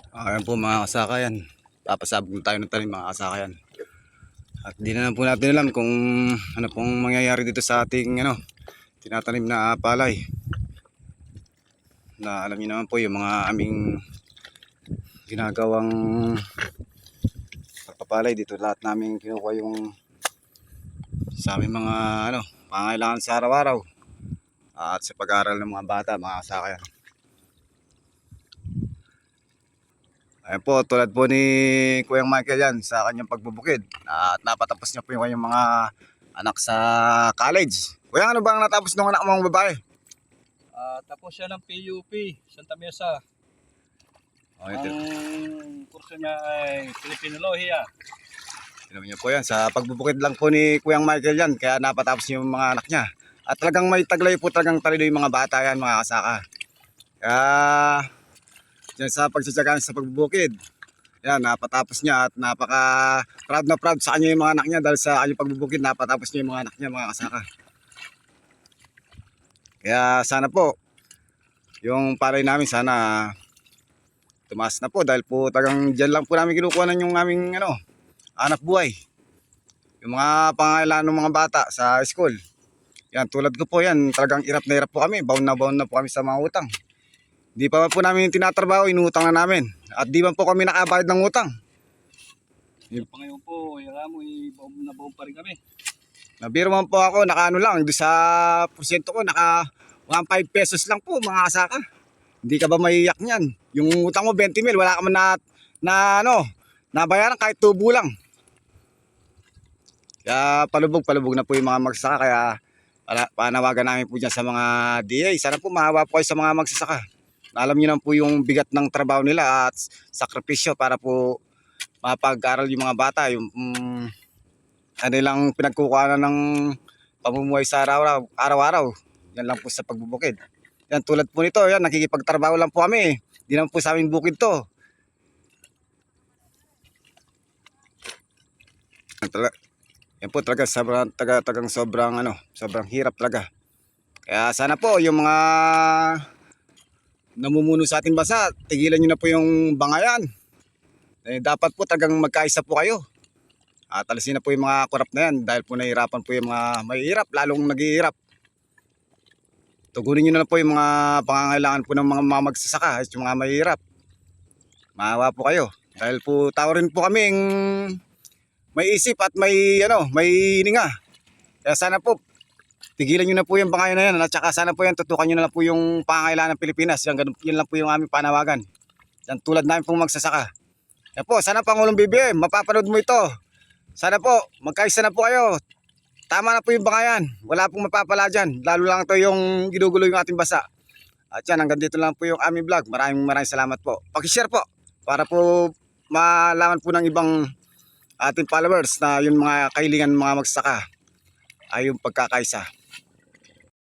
Ayan po mga kasakayan. Papasabog na tayo ng tanim mga kasakayan. At di na po natin alam kung ano pong mangyayari dito sa ating tinatanim na palay. Na alam niyo naman po yung mga aming ginagawang pagpapalay dito. Lahat namin kinukuha yung sa aming mga pangailangan sa araw-araw. At sa pag-aaral ng mga bata mga kasakayan. Ayan po, tulad po ni Kuyang Michael yan sa kanyang pagbubukid. At napatapos niya po yung kanyang mga anak sa college. Kuya, ano ba ang natapos ng anak mong babae? Tapos siya ng PUP, Santa Mesa. Ang kurso niya ay Filipinolohiya. Alam niyo po yan, sa pagbubukid lang po ni Kuyang Michael yan, kaya napatapos niya yung mga anak niya. At talagang may taglay po talagang talido yung mga bata yan mga kasaka. Kaya dyan sa pagsasyagaan sa pagbubukid, yan, napatapos niya at napaka proud na proud sa kanya yung mga anak niya dahil sa kanyang pagbubukid napatapos niya yung mga anak niya mga kasaka. Kaya sana po yung palay namin sana tumaas na po dahil po tagang dyan lang po namin kinukuha yung aming anak buhay. Yung mga pangailangan ng mga bata sa school. Yan, tulad ko po yan, talagang hirap na hirap po kami, baon na po kami sa mga utang. Di pa po namin tinatrabaho, inutang na namin. At di man po kami nakabayad ng utang. Pa ngayon po, yung amoy na baon pa rin kami. Nabiro man po ako, naka lang, doon sa porsyento ko, naka 1.5 pesos lang po mga kasaka. Hindi ka ba maiyak niyan? Yung utang mo 20 mil, wala ka man nabayaran kahit tubo lang. Kaya palubog na po yung mga magsasaka, kaya panawagan namin po dyan sa mga DA. Sana po mahawa po kayo sa mga magsasaka. Alam niyo naman po yung bigat ng trabaho nila at sakripisyo para po mapag-aral yung mga bata. Yung kanilang pinagkukuhanan ng pamumuhay sa araw-araw. Yan lang po sa pagbubukid. Yan tulad po nito, yan nakikipagtrabaho lang po kami. Hindi naman po sa aming bukid to. Yan po talaga sobrang hirap talaga. Kaya sana po yung mga namumuno sa ating bansa, tigilan nyo na po yung bangayan. Dapat po talagang magkaisa po kayo. At alisin na po yung mga korap na yan dahil po nahihirapan po yung mga mahihirap, lalong naghihirap. Tugunin nyo na po yung mga pangangailangan po ng mga magsasaka at yung mga mahihirap. Maawa po kayo. Dahil po tao rin po kaming may isip at may hininga. Kaya sana po tigilan nyo na po yung bangayan na yan. At saka sana po yan, tutukan nyo na lang po yung pangangailangan ng Pilipinas. Yan lang po yung aming panawagan. Yan tulad namin pong magsasaka. Yan po, sana Pangulong BBM, mapapanood mo ito. Sana po, magkaisa na po kayo. Tama na po yung bangayan. Wala pong mapapala dyan. Lalo lang ito yung ginugulo yung ating bansa. At yan, hanggang dito lang po yung aming vlog. Maraming salamat po. Pakishare po para po malaman po ng ibang ating followers na yung mga kahilingan mga magsasaka ay yung pagkakaisa.